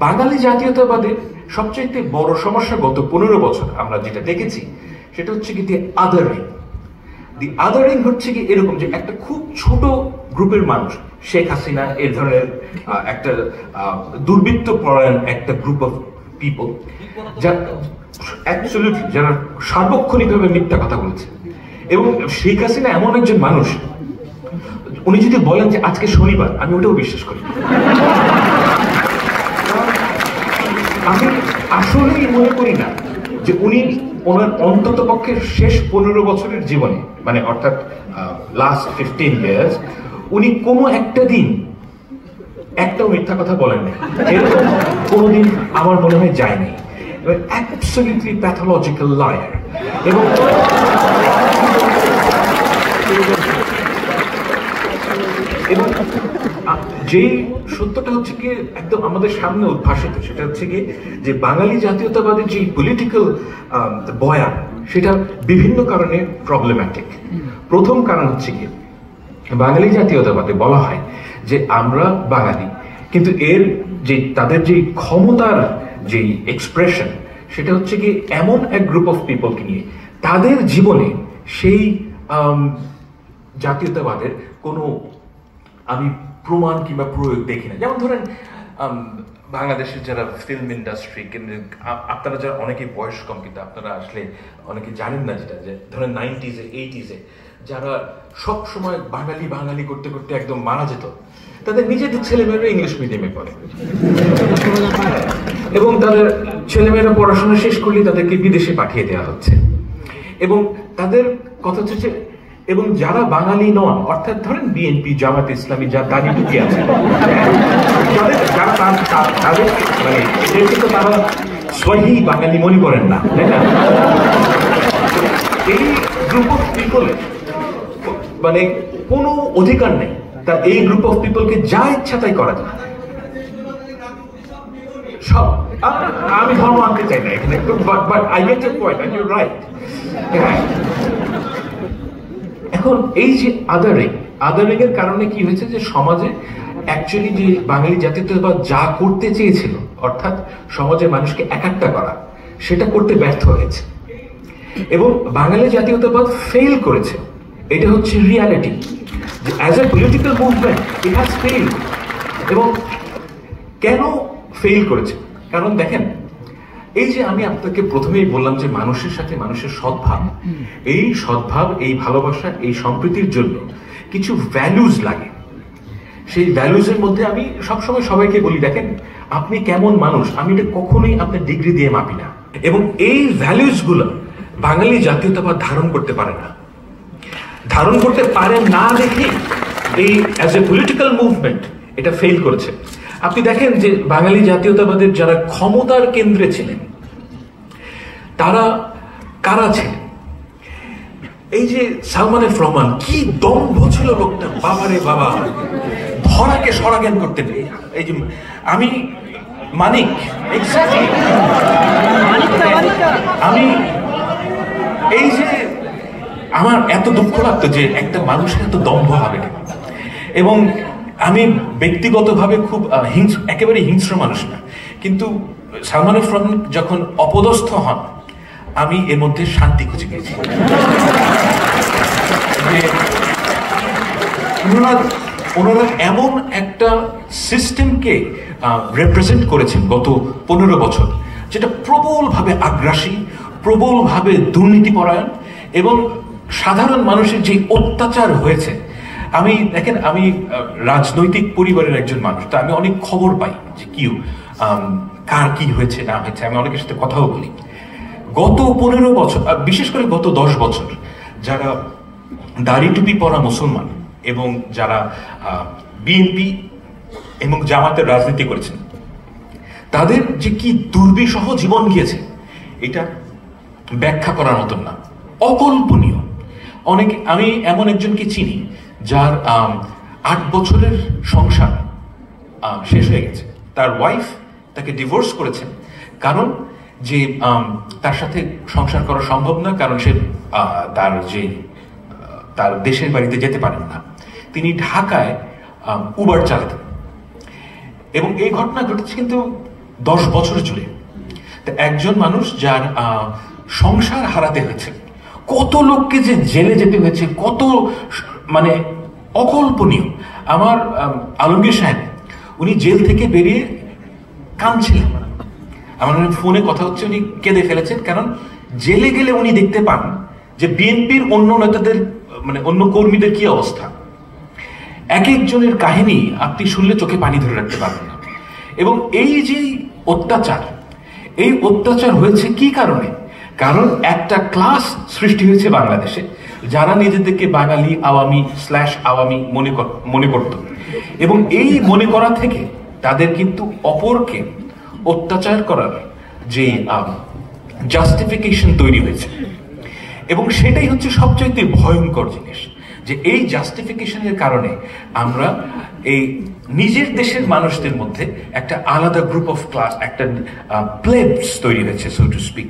বাঙালি জাতীয়তাবাদের সবচেয়ে বড় সমস্যা গত 15 বছর আমরা যেটা দেখেছি সেটা হচ্ছে কি দি আদারিং। দি আদারিং হচ্ছে কি এরকম যে একটা খুব ছোট গ্রুপের মানুষ, শেখ হাসিনা এর ধরনের একটা দুর্বৃত্ত পরায়ণ একটা গ্রুপ অফ পিপল যারা সার্বক্ষণিকভাবে মিথ্যা কথা বলেছে। এবং শেখ হাসিনা এমন একজন মানুষ, উনি যদি বলেন যে আজকে শনিবার, আমি ওটাও বিশ্বাস করি। আমি আসলেই মনে করি না যে উনি ওনার অন্তত পক্ষে শেষ 15 বছরের জীবনে, মানে অর্থাৎ লাস্ট 15 ইয়ার্স, উনি কোনো একটা দিন একটাও মিথ্যা কথা বলেন না। এরকম কোনোদিন আমার মনে হয় যায়নি। Absolutely pathological liar. এবং যেই সত্যটা হচ্ছে কি একদম আমাদের সামনে উদ্ভাসিত, সেটা হচ্ছে কি যে বাঙালি জাতীয়তাবাদের যে পলিটিক্যাল বয়ান, সেটা বিভিন্ন কারণে প্রবলেম্যাটিক। প্রথম কারণ হচ্ছে কি বাঙালি জাতীয়তাবাদে বলা হয় যে আমরা বাঙালি, কিন্তু এর যে তাদের যে ক্ষমতার যে এক্সপ্রেশন সেটা হচ্ছে কি এমন এক গ্রুপ অফ পিপলকে নিয়ে, তাদের জীবনে সেই জাতীয়তাবাদের কোনো আমি প্রমাণ কিংবা প্রয়োগ দেখি না। যেমন ধরেন বাংলাদেশের যারা ফিল্ম ইন্ডাস্ট্রি, কিন্তু আপনারা যারা অনেকে বয়স কম, কিন্তু আপনারা আসলে অনেকে জানেন না যেটা, যে ধরেন 90s 80s যারা সব সময় বাঙালি বাঙালি করতে করতে একদম মারা যেত, তাদের নিজেদের ছেলেমেয়েরা ইংলিশ মিডিয়ামে পড়ে এবং তাদের ছেলেমেয়েরা পড়াশোনা শেষ করলে তাদেরকে বিদেশে পাঠিয়ে দেওয়া হচ্ছে। এবং তাদের কথা হচ্ছে, এবং যারা বাঙালি নন, অর্থাৎ ধরেন বিএনপি, জামাত ইসলামী, যা দাঁড়ি ঢুকে আছে, তাদের মানে এদেরকে তো তারা স্বয়ই বাঙালি মনে করেন না, তাই না? এই গ্রুপ অফ পিপলের মানে কোনো অধিকার নেই, তা এই গ্রুপ অফ পিপলকে যা ইচ্ছা তাই করা যায়। সব আমি ধর্ম আনতে চাই না এখানে, but I get your point and you right. এখন এই যে আদারিং এর কারণে কি হয়েছে যে সমাজে অ্যাকচুয়ালি যে বাঙালি জাতীয়তাবাদ যা করতে চেয়েছিল, অর্থাৎ সমাজের মানুষকে একাট্টা করা, সেটা করতে ব্যর্থ হয়েছে এবং বাঙালি জাতীয়তাবাদ ফেল করেছে। এটা হচ্ছে reality. As a political movement it has failed. এবং কেন ফেইল করেছে? কারণ দেখেন, এই যে আমি আপনাকে প্রথমেই বললাম যে মানুষের সাথে মানুষের সদ্ভাব, এই সদ্ভাব, এই ভালোবাসা, এই সম্প্রীতির জন্য কিছু ভ্যালুজ লাগে। সেই ভ্যালুজের মধ্যে আমি সবসময় সবাইকে বলি, দেখেন আপনি কেমন মানুষ, আমি এটা কখনোই আপনার ডিগ্রি দিয়ে মাপি না। এবং এই ভ্যালুজগুলো বাঙালি জাতীয়তাবাদ ধারণ করতে পারে না, ধারণ করতে পারে না দেখে এই অ্যাজ এ পলিটিক্যাল মুভমেন্ট এটা ফেল করেছে। আপনি দেখেন যে বাঙালি জাতীয়তাবাদের যারা ক্ষমতার কেন্দ্রে ছিলেন তারা কারা ছিলেন? এই যে সালমান এফ রহমান, কি দম্ভ ছিল লোকটা, বাবারে বাবা, ধরাকে সরাজ্ঞান করতে নেই। এই যে আমি মানিক, এক্স্যাক্টলি আমি এই যে আমার এত দুঃখ লাগতো যে একটা মানুষের এত দম্ভ হবে। এবং আমি ব্যক্তিগতভাবে খুব একেবারে হিংস্র মানুষ না, কিন্তু সালমান এফ রহমান যখন অপদস্থ হন আমি এর মধ্যে শান্তি খুঁজে পেয়েছি। ওনারা এমন একটা সিস্টেমকে রিপ্রেজেন্ট করেছেন গত 15 বছর, যেটা প্রবলভাবে আগ্রাসী, প্রবলভাবে দুর্নীতিপরায়ণ, এবং সাধারণ মানুষের যে অত্যাচার হয়েছে। আমি দেখেন, আমি রাজনৈতিক পরিবারের একজন মানুষ, তা আমি অনেক খবর পাই যে কি কার কি হয়েছে না হয়েছে, আমি অনেকের সাথে কথাও বলি। গত 15 বছর, বিশেষ করে গত 10 বছর, যারা দাড়ি টুপি পরা মুসলমান এবং যারা বিএনপি এবং জামাতের রাজনীতি করেছেন, তাদের যে কি দুর্বিষহ জীবন গিয়েছে এটা ব্যাখ্যা করার মতন না, অকল্পনীয়। আমি এমন একজনকে চিনি যার 8 বছরের সংসার শেষ হয়ে গেছে। তার ওয়াইফ তাকে ডিভোর্স করেছেন, কারণ যে তার সাথে সংসার করা সম্ভব না, কারণ সে তার দেশের বাড়িতে যেতে পারেন না। তিনি ঢাকায় উবার চালাতেন এবং এই ঘটনা ঘটেছে কিন্তু 10 বছর জুড়ে। তো একজন মানুষ যার সংসার হারাতে হয়েছে, কত লোককে যে জেলে যেতে হয়েছে, কত মানে অকল্পনীয়। আমার আলমগীর সাহেব উনি জেল থেকে বেরিয়ে কাঁদছিলেন, আমার ফোনে কথা হচ্ছে, উনি কেঁদে ফেলেছেন। কারণ জেলে গেলে উনি দেখতে পান যে বিএনপির অন্য নেতাদের মানে অন্য কর্মীদের কি অবস্থা। এক একজনের কাহিনী আপনি শুনলে চোখে পানি ধরে রাখতে পারবেন না। এবং এই যে অত্যাচার, এই অত্যাচার হয়েছে কি কারণে? কারণ একটা ক্লাস সৃষ্টি হয়েছে বাংলাদেশে যারা নিজেদেরকে বাঙালি, আওয়ামী মনে করত, এবং এই মনে করা থেকে তাদের কিন্তু অপরকে অত্যাচার করার যে জাস্টিফিকেশন তৈরি হয়েছে। এবং সেটাই হচ্ছে সবচাইতে ভয়ঙ্কর জিনিস, যে এই জাস্টিফিকেশনের কারণে আমরা এই নিজের দেশের মানুষদের মধ্যে একটা আলাদা গ্রুপ অফ ক্লাস, একটা প্লেবস তৈরি হয়েছে, সো টু স্পিক।